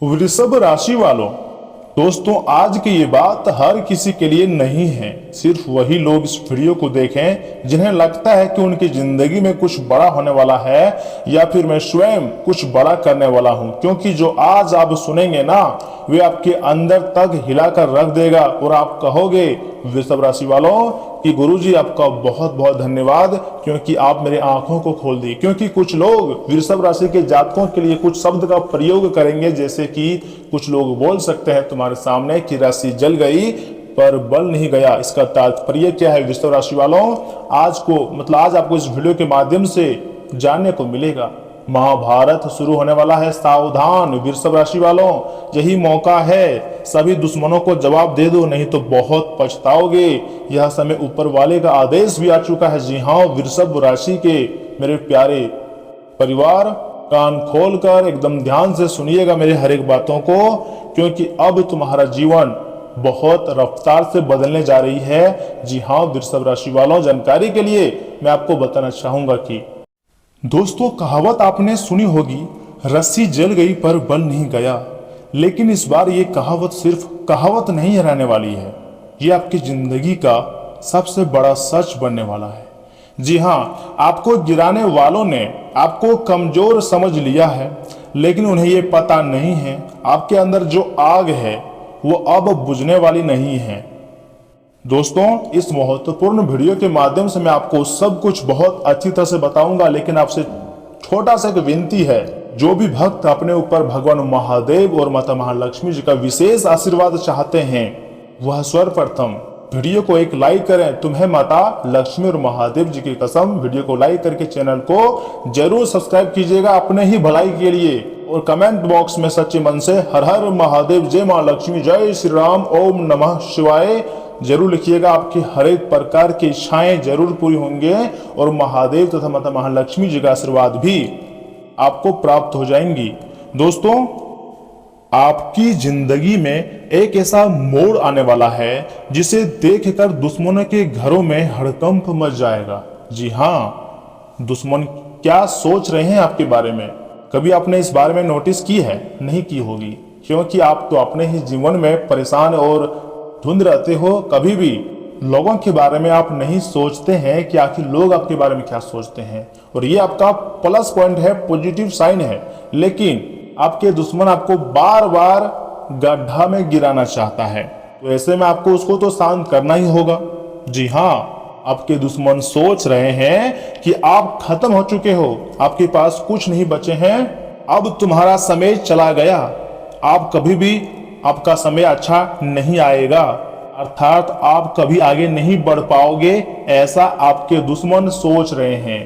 वृषभ राशि वालों, दोस्तों आज की ये बात हर किसी के लिए नहीं है। सिर्फ वही लोग इस वीडियो को देखें जिन्हें लगता है कि उनकी जिंदगी में कुछ बड़ा होने वाला है या फिर मैं स्वयं कुछ बड़ा करने वाला हूं, क्योंकि जो आज आप सुनेंगे ना वे आपके अंदर तक हिलाकर रख देगा और आप कहोगे वृषभ राशि वालों कि गुरुजी आपका बहुत बहुत धन्यवाद, क्योंकि आप मेरे आंखों को खोल दी। क्योंकि कुछ लोग वृषभ राशि के जातकों के लिए कुछ शब्द का प्रयोग करेंगे, जैसे कि कुछ लोग बोल सकते हैं तुम्हारे सामने कि राशि जल गई पर बल नहीं गया। इसका तात्पर्य क्या है वृषभ राशि वालों, आज आपको इस वीडियो के माध्यम से जानने को मिलेगा। महाभारत शुरू होने वाला है, सावधान वृषभ राशि वालों, यही मौका है। सभी दुश्मनों को जवाब दे दो, नहीं तो बहुत पछताओगे। यह समय ऊपर वाले का आदेश भी आ चुका है। जी हाँ वृषभ राशि के मेरे प्यारे परिवार, कान खोलकर एकदम ध्यान से सुनिएगा मेरे हर एक बातों को, क्योंकि अब तुम्हारा जीवन बहुत रफ्तार से बदलने जा रही है। जी हाँ वृषभ राशि वालों, जानकारी के लिए मैं आपको बताना चाहूंगा कि दोस्तों कहावत आपने सुनी होगी, रस्सी जल गई पर बल नहीं गया। लेकिन इस बार ये कहावत सिर्फ कहावत नहीं रहने वाली है, ये आपकी जिंदगी का सबसे बड़ा सच बनने वाला है। जी हाँ, आपको गिराने वालों ने आपको कमजोर समझ लिया है, लेकिन उन्हें ये पता नहीं है आपके अंदर जो आग है वो अब बुझने वाली नहीं है। दोस्तों इस महत्वपूर्ण वीडियो के माध्यम से मैं आपको सब कुछ बहुत अच्छी तरह से बताऊंगा, लेकिन आपसे छोटा सा एक विनती है, जो भी भक्त अपने ऊपर भगवान महादेव और माता महालक्ष्मी जी का विशेष आशीर्वाद चाहते हैं वह सर्वप्रथम वीडियो को एक लाइक करें। तुम्हें माता लक्ष्मी और महादेव जी की कसम, वीडियो को लाइक करके चैनल को जरूर सब्सक्राइब कीजिएगा अपने ही भलाई के लिए, और कमेंट बॉक्स में सच्चे मन से हर हर महादेव, जय मां लक्ष्मी, जय श्री राम, ओम नमः शिवाय जरूर लिखिएगा। आपकी हर एक प्रकार की इच्छाएं जरूर पूरी होंगे और महादेव तथा माता महालक्ष्मी जी का आशीर्वाद भी आपको प्राप्त हो जाएंगी। दोस्तों आपकी जिंदगी में एक ऐसा मोड़ आने वाला है जिसे देखकर दुश्मनों के घरों में हड़कंप मच जाएगा। जी हाँ, दुश्मन क्या सोच रहे हैं आपके बारे में, कभी आपने इस बारे में नोटिस की है? नहीं की होगी, क्योंकि आप तो अपने ही जीवन में परेशान और धुंध रहते हो। कभी भी लोगों के बारे में आप नहीं सोचते हैं कि आखिर लोग आपके बारे में क्या सोचते हैं, और ये आपका प्लस पॉइंट है, पॉजिटिव साइन है। लेकिन आपके दुश्मन आपको बार बार गड्ढा में गिराना चाहता है, तो ऐसे में आपको उसको तो शांत करना ही होगा। जी हाँ, आपके दुश्मन सोच रहे हैं कि आप खत्म हो चुके हो, आपके पास कुछ नहीं बचे हैं, अब तुम्हारा समय चला गया, आप कभी भी आपका समय अच्छा नहीं आएगा, अर्थात आप कभी आगे नहीं बढ़ पाओगे, ऐसा आपके दुश्मन सोच रहे हैं।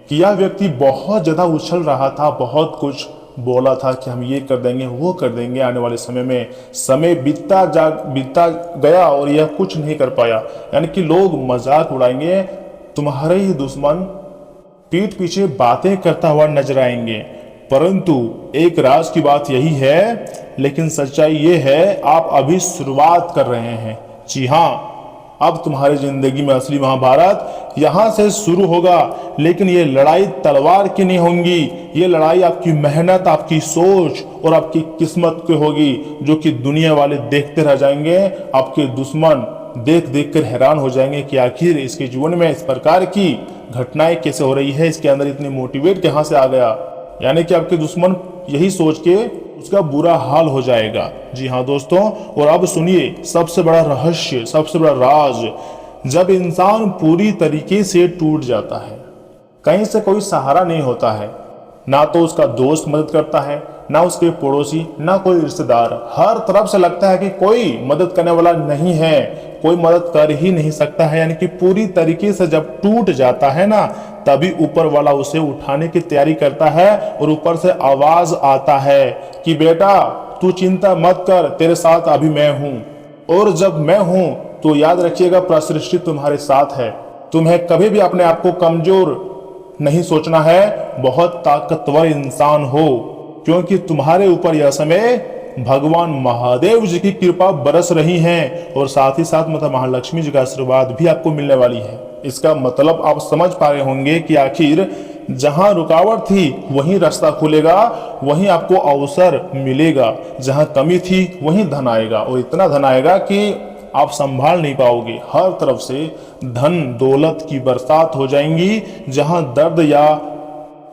कि यह व्यक्ति बहुत ज्यादा उछल रहा था, बहुत कुछ बोला था कि हम ये कर देंगे वो कर देंगे आने वाले समय में, समय बीतता गया और यह कुछ नहीं कर पाया। यानी कि लोग मजाक उड़ाएंगे, तुम्हारे ही दुश्मन पीठ पीछे बातें करता हुआ नजर आएंगे। परंतु एक राज की बात यही है, लेकिन सच्चाई ये है आप अभी शुरुआत कर रहे हैं। जी हाँ, अब तुम्हारी जिंदगी में असली महाभारत यहां से शुरू होगा, लेकिन ये लड़ाई तलवार की नहीं होगी, ये लड़ाई आपकी मेहनत, आपकी सोच और आपकी किस्मत की होगी, जो कि दुनिया वाले देखते रह जाएंगे। आपके दुश्मन देख देख कर हैरान हो जाएंगे कि आखिर इसके जीवन में इस प्रकार की घटनाएं कैसे हो रही है, इसके अंदर इतने मोटिवेट कहां से आ गया। यानी कि आपके दुश्मन यही सोच के उसका बुरा हाल हो जाएगा। जी हाँ दोस्तों, और अब सुनिए सबसे बड़ा रहस्य, सबसे बड़ा राज, जब इंसान पूरी तरीके से टूट जाता है, कहीं से कोई सहारा नहीं होता है, ना तो उसका दोस्त मदद करता है, ना उसके पड़ोसी, ना कोई रिश्तेदार, हर तरफ से लगता है कि कोई मदद करने वाला नहीं है, कोई मदद कर ही नहीं सकता है। यानी कि पूरी तरीके से जब टूट जाता है ना, तभी ऊपर वाला उसे उठाने की तैयारी करता है और ऊपर से आवाज आता है कि बेटा तू चिंता मत कर, तेरे साथ अभी मैं हूं, और जब मैं हूं तो याद रखिएगा प्रसृष्टि तुम्हारे साथ है। तुम्हें कभी भी अपने आप को कमजोर नहीं सोचना है, बहुत ताकतवर इंसान हो, क्योंकि तुम्हारे ऊपर यह समय भगवान महादेव जी की कृपा बरस रही है, और साथ ही साथ माता महालक्ष्मी जी का आशीर्वाद भी आपको मिलने वाली है। इसका मतलब आप समझ पा रहे होंगे कि आखिर जहां रुकावट थी वहीं रास्ता खुलेगा, वहीं आपको अवसर मिलेगा। जहां कमी थी वहीं धन आएगा, और इतना धन आएगा कि आप संभाल नहीं पाओगे। हर तरफ से धन दौलत की बरसात हो जाएंगी। जहां दर्द या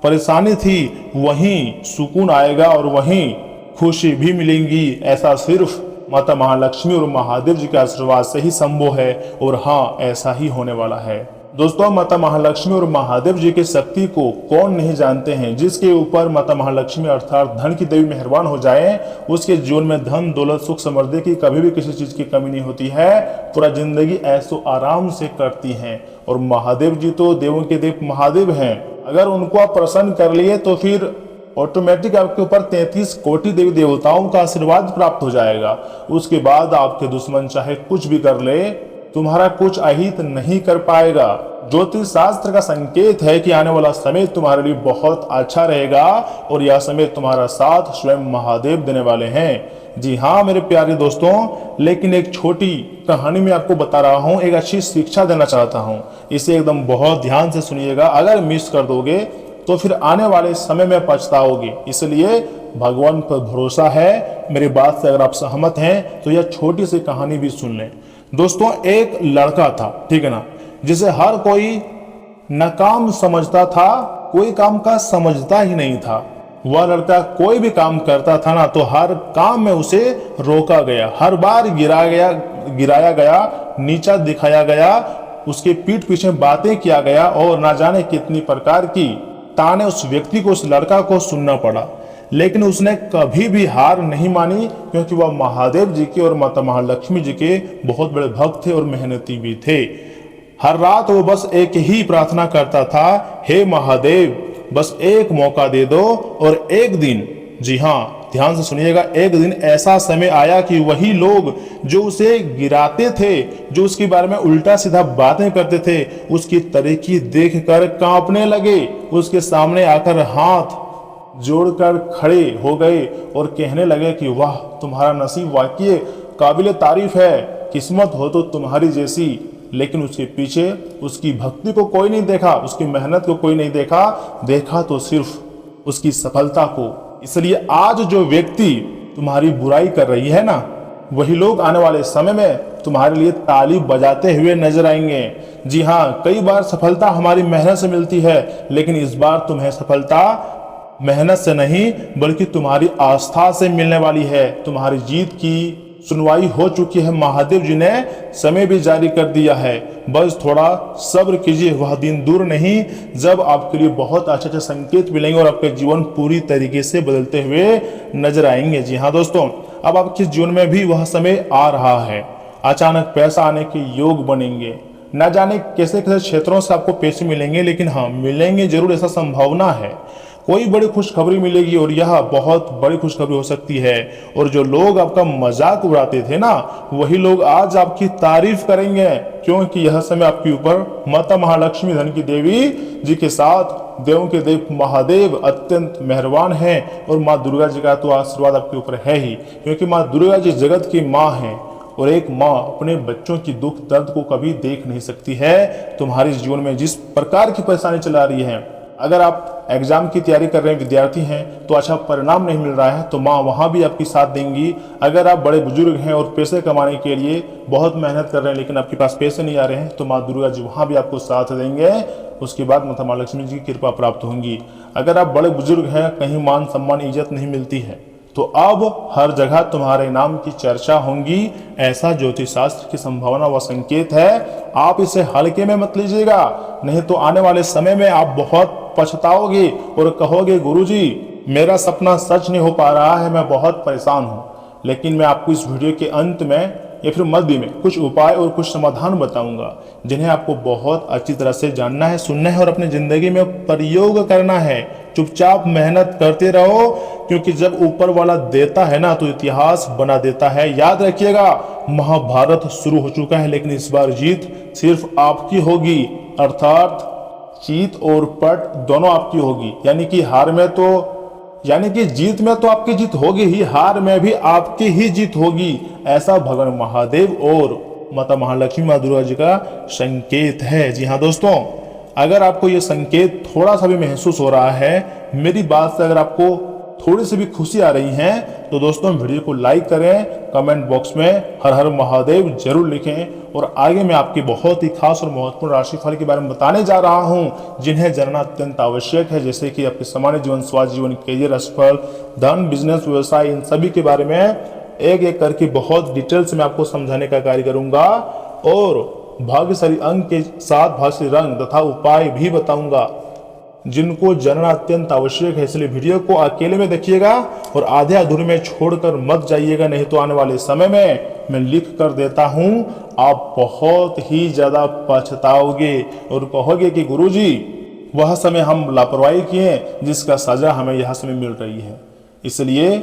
परेशानी थी वहीं सुकून आएगा और वहीं खुशी भी मिलेंगी। ऐसा सिर्फ माता महालक्ष्मी और महादेव जी के आशीर्वाद से ही संभव है, और हाँ, ऐसा ही होने वाला है। दोस्तों, माता महालक्ष्मी और महादेव जी की शक्ति को कौन नहीं जानते हैं। जिसके ऊपर माता महालक्ष्मी अर्थात धन की देवी मेहरबान हो जाए, उसके जीवन में धन दौलत सुख समृद्धि की कभी भी किसी चीज की कमी नहीं होती है। पूरा जिंदगी ऐसो आराम से करती हैं। और महादेव जी तो देवों के देव महादेव हैं। अगर उनको आप प्रसन्न कर लिए तो फिर ऑटोमेटिक आपके ऊपर 33 कोटि देवी देवताओं का आशीर्वाद प्राप्त हो जाएगा। उसके बाद आपके दुश्मन चाहे कुछ भी कर ले, तुम्हारा कुछ अहित नहीं कर पाएगा। ज्योतिष शास्त्र का संकेत है कि आने वाला समय तुम्हारे लिए बहुत अच्छा रहेगा, और यह समय तुम्हारा साथ स्वयं महादेव देने वाले हैं। जी हाँ मेरे प्यारे दोस्तों, लेकिन एक छोटी कहानी में आपको बता रहा हूँ, एक अच्छी शिक्षा देना चाहता हूँ। इसे एकदम बहुत ध्यान से सुनिएगा। अगर मिस कर दोगे तो फिर आने वाले समय में पछताओगे। इसलिए भगवान पर भरोसा है। मेरी बात से अगर आप सहमत हैं तो यह छोटी सी कहानी भी सुन लें। दोस्तों, एक लड़का था, ठीक है ना, जिसे हर कोई नाकाम समझता था, कोई काम का समझता ही नहीं था। वह लड़का कोई भी काम करता था ना, तो हर काम में उसे रोका गया, हर बार गिराया गया, नीचा दिखाया गया, उसके पीठ पीछे बातें किया गया, और ना जाने कितनी प्रकार की ताने उस व्यक्ति को, उस लड़का को सुनना पड़ा। लेकिन उसने कभी भी हार नहीं मानी, क्योंकि वह महादेव जी के और माता महालक्ष्मी जी के बहुत बड़े भक्त थे और मेहनती भी थे। हर रात वो बस एक ही प्रार्थना करता था, हे महादेव, बस एक मौका दे दो। और एक दिन, जी हाँ ध्यान से सुनिएगा, एक दिन ऐसा समय आया कि वही लोग जो उसे गिराते थे, जो उसके बारे में उल्टा सीधा बातें करते थे, उसकी तरीकी देखकर कांपने लगे। उसके सामने आकर हाथ जोड़कर खड़े हो गए और कहने लगे कि वाह, तुम्हारा नसीब वाकई काबिल तारीफ है, किस्मत हो तो तुम्हारी जैसी। लेकिन उसके पीछे उसकी भक्ति को कोई नहीं देखा, उसकी मेहनत को कोई नहीं देखा तो सिर्फ उसकी सफलता को। इसलिए आज जो व्यक्ति तुम्हारी बुराई कर रही है ना, वही लोग आने वाले समय में तुम्हारे लिए ताली बजाते हुए नजर आएंगे। जी हाँ, कई बार सफलता हमारी मेहनत से मिलती है, लेकिन इस बार तुम्हें सफलता मेहनत से नहीं बल्कि तुम्हारी आस्था से मिलने वाली है। तुम्हारी जीत की सुनवाई हो चुकी है। महादेव जी ने समय भी जारी कर दिया है। बस थोड़ा सब्र कीजिए, वह दिन दूर नहीं जब आपके लिए बहुत अच्छे अच्छे संकेत मिलेंगे और आपके जीवन पूरी तरीके से बदलते हुए नजर आएंगे। जी हाँ दोस्तों, अब आपके जीवन में भी वह समय आ रहा है। अचानक पैसा आने के योग बनेंगे। न जाने कैसे कैसे क्षेत्रों से आपको पैसे मिलेंगे, लेकिन हाँ मिलेंगे जरूर, ऐसा संभावना है। कोई बड़ी खुशखबरी मिलेगी और यह बहुत बड़ी खुशखबरी हो सकती है। और जो लोग आपका मजाक उड़ाते थे ना, वही लोग आज आपकी तारीफ करेंगे, क्योंकि यह समय आपके ऊपर माता महालक्ष्मी धन की देवी जी के साथ देवों के देव महादेव अत्यंत मेहरबान हैं। और माँ दुर्गा जी का तो आशीर्वाद आपके ऊपर है ही, क्योंकि माँ दुर्गा जी जगत की माँ है। और एक माँ अपने बच्चों की दुख दर्द को कभी देख नहीं सकती है। तुम्हारे जीवन में जिस प्रकार की परेशानी चला रही है, अगर आप एग्जाम की तैयारी कर रहे हैं, विद्यार्थी हैं, तो अच्छा परिणाम नहीं मिल रहा है, तो माँ वहाँ भी आपकी साथ देंगी। अगर आप बड़े बुजुर्ग हैं और पैसे कमाने के लिए बहुत मेहनत कर रहे हैं, लेकिन आपके पास पैसे नहीं आ रहे हैं, तो माँ दुर्गा जी वहाँ भी आपको साथ देंगे। उसके बाद माता महालक्ष्मी जी की कृपा प्राप्त होंगी। अगर आप बड़े बुजुर्ग हैं, कहीं मान सम्मान इज्जत नहीं मिलती है, तो अब हर जगह तुम्हारे नाम की चर्चा होंगी। ऐसा ज्योतिष शास्त्र की संभावना व संकेत है। आप इसे हल्के में मत लीजिएगा, नहीं तो आने वाले समय में आप बहुत पछताओगे और कहोगे, गुरुजी मेरा सपना सच नहीं हो पा रहा है, मैं बहुत परेशान हूँ। लेकिन मैं आपको इस वीडियो के अंत में या फिर मध्य में कुछ उपाय और कुछ समाधान बताऊंगा, जिन्हें आपको बहुत अच्छी तरह से जानना है, सुनना है और अपनी जिंदगी में प्रयोग करना है। चुपचाप मेहनत करते रहो, क्योंकि जब ऊपर वाला देता है ना, तो इतिहास बना देता है। याद रखिएगा, महाभारत शुरू हो चुका है, लेकिन इस बार जीत सिर्फ आपकी होगी। अर्थात जीत और पट दोनों आपकी होगी। यानी कि जीत में तो आपकी जीत होगी ही, हार में भी आपकी ही जीत होगी। ऐसा भगवान महादेव और माता महालक्ष्मी माँ दुर्गा जी का संकेत है। जी हाँ दोस्तों, अगर आपको ये संकेत थोड़ा सा भी महसूस हो रहा है, मेरी बात से अगर आपको थोड़ी सी भी खुशी आ रही है, तो दोस्तों वीडियो को लाइक करें, कमेंट बॉक्स में हर हर महादेव जरूर लिखें। और आगे मैं आपकी बहुत ही खास और महत्वपूर्ण राशिफल के बारे में बताने जा रहा हूं, जिन्हें जानना अत्यंत आवश्यक है, जैसे कि आपके सामान्य जीवन, स्वास्थ्य जीवन, करियर राशिफल, धन, बिजनेस, व्यवसाय, इन सभी के बारे में एक एक करके बहुत डिटेल से मैं आपको समझाने का कार्य करूंगा और भाग्यशाली अंक के साथ भाग्यशाली रंग तथा उपाय भी बताऊंगा, जिनको जानना अत्यंत आवश्यक है। इसलिए वीडियो को अकेले में देखिएगा और आधे अधूरे में छोड़कर मत जाइएगा, नहीं तो आने वाले समय में मैं लिख कर देता हूं, आप बहुत ही ज्यादा पछताओगे और कहोगे कि गुरुजी वह समय हम लापरवाही किए जिसका सजा हमें यह समय मिल रही है। इसलिए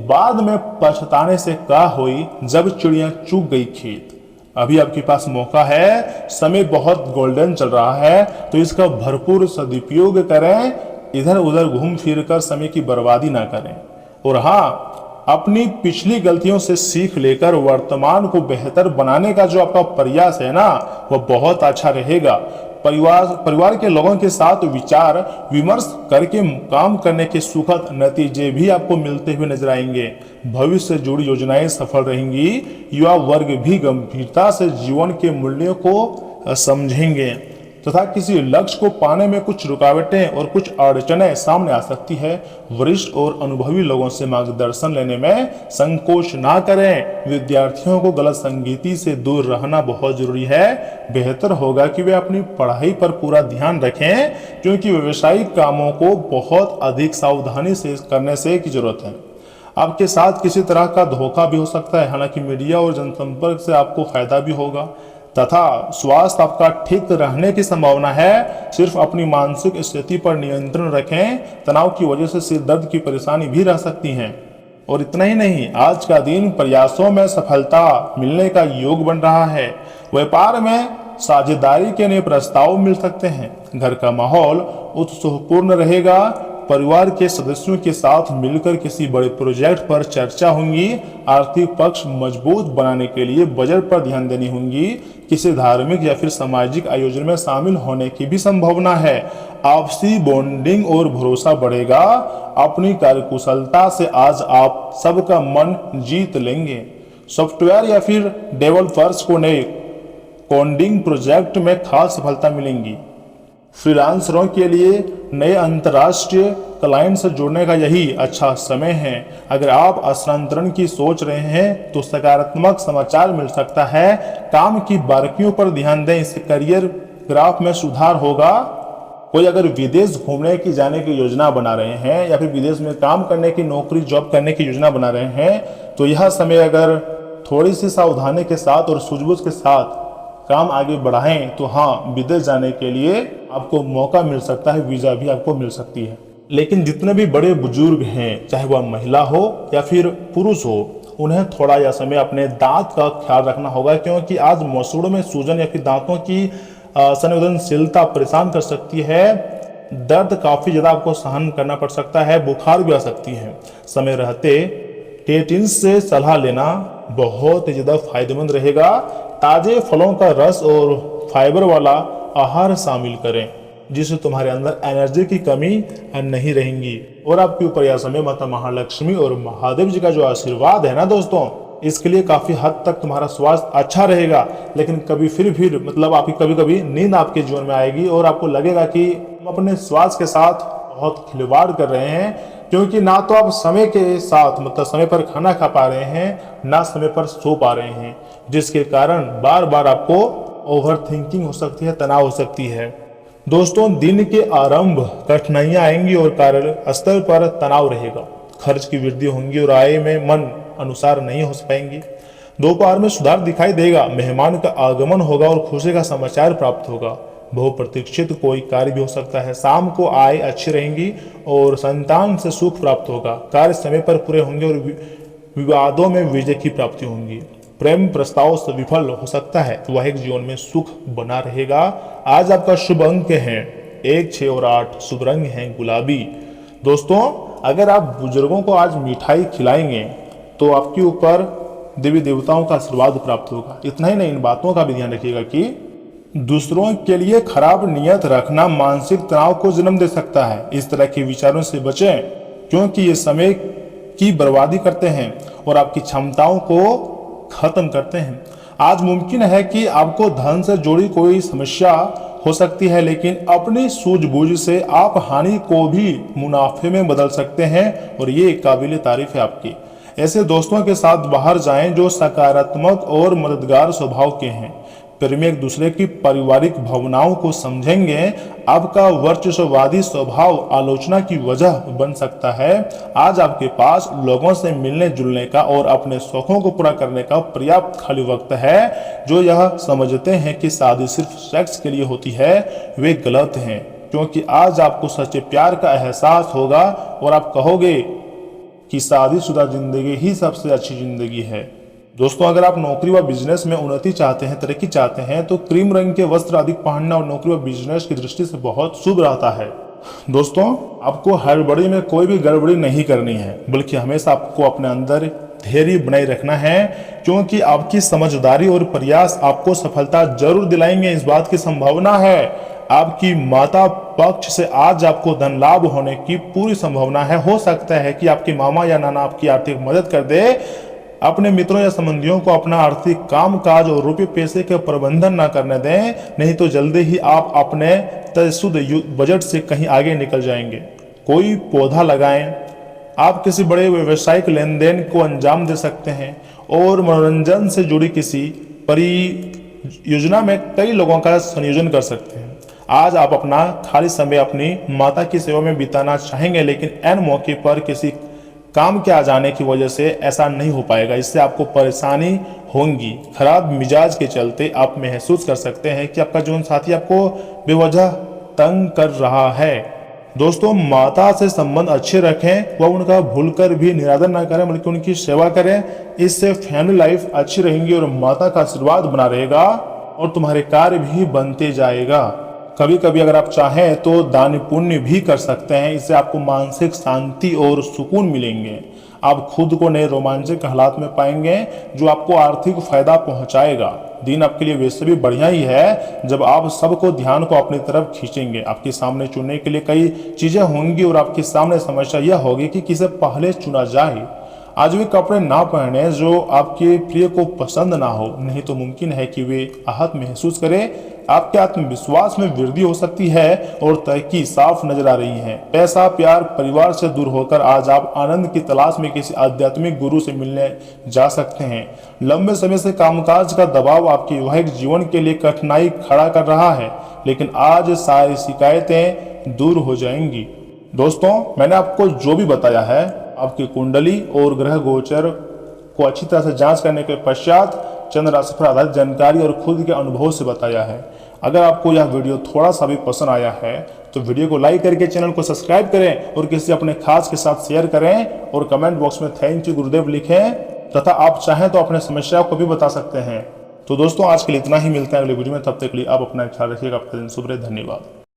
बाद में पछताने से क्या हुई, जब चिड़िया चुग गई खेत। अभी आपके पास मौका है, समय बहुत गोल्डन चल रहा है, तो इसका भरपूर सदुपयोग करें, इधर उधर घूम फिर कर समय की बर्बादी ना करें। और हाँ, अपनी पिछली गलतियों से सीख लेकर वर्तमान को बेहतर बनाने का जो आपका प्रयास है ना, वह बहुत अच्छा रहेगा। परिवार के लोगों के साथ विचार विमर्श करके काम करने के सुखद नतीजे भी आपको मिलते हुए नजर आएंगे। भविष्य से जुड़ी योजनाएं सफल रहेंगी। युवा वर्ग भी गंभीरता से जीवन के मूल्यों को समझेंगे तथा किसी लक्ष्य को पाने में कुछ रुकावटें और कुछ अड़चनें सामने आ सकती है। वरिष्ठ और अनुभवी लोगों से मार्गदर्शन लेने में संकोच ना करें। विद्यार्थियों को गलत संगति से दूर रहना बहुत जरूरी है। बेहतर होगा कि वे अपनी पढ़ाई पर पूरा ध्यान रखें, क्योंकि व्यवसायिक कामों को बहुत अधिक सावधानी से करने से की जरूरत है। आपके साथ किसी तरह का धोखा भी हो सकता है, हालांकि मीडिया और जनसंपर्क से आपको फायदा भी होगा तथा स्वास्थ्य आपका ठीक रहने की संभावना है। सिर्फ अपनी मानसिक स्थिति पर नियंत्रण रखें, तनाव की वजह से सिर दर्द की परेशानी भी रह सकती है। और इतना ही नहीं, आज का दिन प्रयासों में सफलता मिलने का योग बन रहा है। व्यापार में साझेदारी के नए प्रस्ताव मिल सकते हैं। घर का माहौल उत्साहपूर्ण रहेगा। परिवार के सदस्यों के साथ मिलकर किसी बड़े प्रोजेक्ट पर चर्चा होंगी। आर्थिक पक्ष मजबूत बनाने के लिए बजट पर ध्यान देनी होगी। किसी धार्मिक या फिर सामाजिक आयोजन में शामिल होने की भी संभावना है। आपसी बॉन्डिंग और भरोसा बढ़ेगा। अपनी कार्यकुशलता से आज आप सबका मन जीत लेंगे। सॉफ्टवेयर या फिर डेवलपर्स को नए कोडिंग प्रोजेक्ट में खास सफलता मिलेंगी। फ्रीलांसरों के लिए नए अंतर्राष्ट्रीय क्लाइंट से जुड़ने का यही अच्छा समय है। अगर आप स्थानांतरण की सोच रहे हैं तो सकारात्मक समाचार मिल सकता है। काम की बारीकियों पर ध्यान दें, इससे करियर ग्राफ में सुधार होगा। कोई अगर विदेश घूमने की जाने की योजना बना रहे हैं या फिर विदेश में काम करने की, नौकरी जॉब करने की योजना बना रहे हैं, तो यह समय अगर थोड़ी सी सावधानी के साथ और सूझबूझ के साथ काम आगे बढ़ाएं तो हाँ, विदेश जाने के लिए आपको मौका मिल सकता है, वीजा भी आपको मिल सकती है। लेकिन जितने भी बड़े बुजुर्ग हैं, चाहे वह महिला हो या फिर पुरुष हो, उन्हें थोड़ा यह समय अपने दांत का ख्याल रखना होगा, क्योंकि आज मसूड़ों में सूजन या फिर दांतों की संवेदनशीलता परेशान कर सकती है। दर्द काफी ज्यादा आपको सहन करना पड़ सकता है, बुखार भी आ सकती है। समय रहते टेटिन्स से सलाह लेना बहुत ज्यादा फायदेमंद रहेगा। ताजे फलों का रस और फाइबर वाला आहार शामिल करें, जिससे तुम्हारे अंदर एनर्जी की कमी नहीं रहेगी। और आपके ऊपर यह समय माता महालक्ष्मी और महादेव जी का जो आशीर्वाद है ना दोस्तों, इसके लिए काफी हद तक तुम्हारा स्वास्थ्य अच्छा रहेगा। लेकिन कभी फिर मतलब आपकी कभी कभी नींद आपके जीवन में आएगी और आपको लगेगा कि हम अपने स्वास्थ्य के साथ बहुत खिलवाड़ कर रहे हैं, क्योंकि ना तो आप समय के साथ मतलब समय पर खाना खा पा रहे हैं, ना समय पर सो पा रहे हैं, जिसके कारण बार बार आपको ओवर थिंकिंग हो सकती है, तनाव हो सकती है। दोस्तों, दिन के आरंभ कठिनाइयां आएंगी और कार्य स्तर पर तनाव रहेगा। खर्च की वृद्धि होंगी और आय में मन अनुसार नहीं हो पाएंगी। दोपहर में सुधार दिखाई देगा। मेहमान का आगमन होगा और खुशी का समाचार प्राप्त होगा। बहुप्रतीक्षित कोई कार्य भी हो सकता है। शाम को आय अच्छी रहेंगी और संतान से सुख प्राप्त होगा। कार्य समय पर पूरे होंगे और विवादों में विजय की प्राप्ति होंगी। प्रेम प्रस्ताव से विफल हो सकता है, तो वह जीवन में सुख बना रहेगा। आज आपका शुभ अंक है 1, 6 और 8। शुभ रंग है गुलाबी। दोस्तों, अगर आप बुजुर्गों को आज मिठाई खिलाएंगे तो आपके ऊपर देवी देवताओं का आशीर्वाद प्राप्त होगा। इतना ही नहीं, इन बातों का भी ध्यान रखिएगा कि दूसरों के लिए खराब नियत रखना मानसिक तनाव को जन्म दे सकता है। इस तरह के विचारों से बचें, क्योंकि ये समय की बर्बादी करते हैं और आपकी क्षमताओं को खत्म करते हैं। आज मुमकिन है कि आपको धन से जुड़ी कोई समस्या हो सकती है, लेकिन अपनी सूझबूझ से आप हानि को भी मुनाफे में बदल सकते हैं और ये काबिल तारीफ है आपकी। ऐसे दोस्तों के साथ बाहर जाएं जो सकारात्मक और मददगार स्वभाव के हैं। प्रेमी एक दूसरे की पारिवारिक भावनाओं को समझेंगे। आपका वर्चस्ववादी स्वभाव आलोचना की वजह बन सकता है। आज आपके पास लोगों से मिलने जुलने का और अपने शौकों को पूरा करने का पर्याप्त खाली वक्त है। जो यह समझते हैं कि शादी सिर्फ सेक्स के लिए होती है, वे गलत हैं, क्योंकि आज आपको सच्चे प्यार का एहसास होगा और आप कहोगे कि शादीशुदा जिंदगी ही सबसे अच्छी जिंदगी है। दोस्तों, अगर आप नौकरी व बिजनेस में उन्नति चाहते हैं, तरक्की चाहते हैं, तो क्रीम रंग के वस्त्र अधिक पहनना और नौकरी व बिजनेस की दृष्टि से बहुत शुभ रहता है। दोस्तों, आपको हड़बड़ी में कोई भी गड़बड़ी नहीं करनी है, बल्कि हमेशा आपको अपने अंदर धैर्य बनाए रखना है, क्योंकि आपकी समझदारी और प्रयास आपको सफलता जरूर दिलाएंगे। इस बात की संभावना है। आपकी माता पक्ष से आज आपको धन लाभ होने की पूरी संभावना है। हो सकता है कि आपके मामा या नाना आपकी आर्थिक मदद कर दे। अपने मित्रों या संबंधियों को अपना आर्थिक काम काज और रुपये पैसे के प्रबंधन न करने दें, नहीं तो जल्दी ही आप अपने तयशुदा बजट से कहीं आगे निकल जाएंगे। कोई पौधा लगाएं। आप किसी बड़े व्यवसायिक लेन देन को अंजाम दे सकते हैं और मनोरंजन से जुड़ी किसी परियोजना में कई लोगों का संयोजन कर सकते हैं। आज आप अपना खाली समय अपनी माता की सेवा में बिताना चाहेंगे, लेकिन ऐन मौके पर किसी काम के आ जाने की वजह से ऐसा नहीं हो पाएगा। इससे आपको परेशानी होंगी। खराब मिजाज के चलते आप महसूस कर सकते हैं कि आपका जीवन साथी आपको बेवजह तंग कर रहा है। दोस्तों, माता से संबंध अच्छे रखें, वह उनका भूलकर भी निरादर ना करें, बल्कि उनकी सेवा करें। इससे फैमिली लाइफ अच्छी रहेंगी और माता का आशीर्वाद बना रहेगा और तुम्हारे कार्य भी बनते जाएगा। कभी कभी अगर आप चाहें तो दान पुण्य भी कर सकते हैं। इससे आपको मानसिक शांति और सुकून मिलेंगे। आप खुद को नए रोमांचक हालात में पाएंगे, जो आपको आर्थिक फायदा पहुंचाएगा। दिन आपके लिए वैसे भी बढ़िया ही है, जब आप सबको ध्यान को अपनी तरफ खींचेंगे। आपके सामने चुनने के लिए कई चीजें होंगी और आपके सामने समस्या यह होगी कि किसे पहले चुना जाए। आज वे कपड़े ना पहने जो आपके प्रिय को पसंद ना हो, नहीं तो मुमकिन है कि वे आहत महसूस करें। आपके आत्मविश्वास में वृद्धि हो सकती है और तरक्की साफ नजर आ रही है। पैसा, प्यार, परिवार से दूर होकर आज आप आनंद की तलाश में किसी आध्यात्मिक गुरु से मिलने जा सकते हैं। लंबे समय से कामकाज का दबाव आपके वैवाहिक जीवन के लिए कठिनाई खड़ा कर रहा है, लेकिन आज सारी शिकायतें दूर हो जाएंगी। दोस्तों, मैंने आपको जो भी बताया है, आपकी कुंडली और ग्रह गोचर को अच्छी तरह से जांच करने के पश्चात चंद्र राशि पर आधारित जानकारी और खुद के अनुभव से बताया है। अगर आपको यह वीडियो थोड़ा सा भी पसंद आया है तो वीडियो को लाइक करके चैनल को सब्सक्राइब करें और किसी अपने खास के साथ शेयर करें और कमेंट बॉक्स में थैंक यू गुरुदेव लिखें, तथा आप चाहें तो अपने समस्या को भी बता सकते हैं। तो दोस्तों, आज के लिए इतना ही। मिलते हैं अगले वीडियो में। तब तक के लिए आप अपना ख्याल रखिएगा। आपका दिन शुभ रहे। धन्यवाद।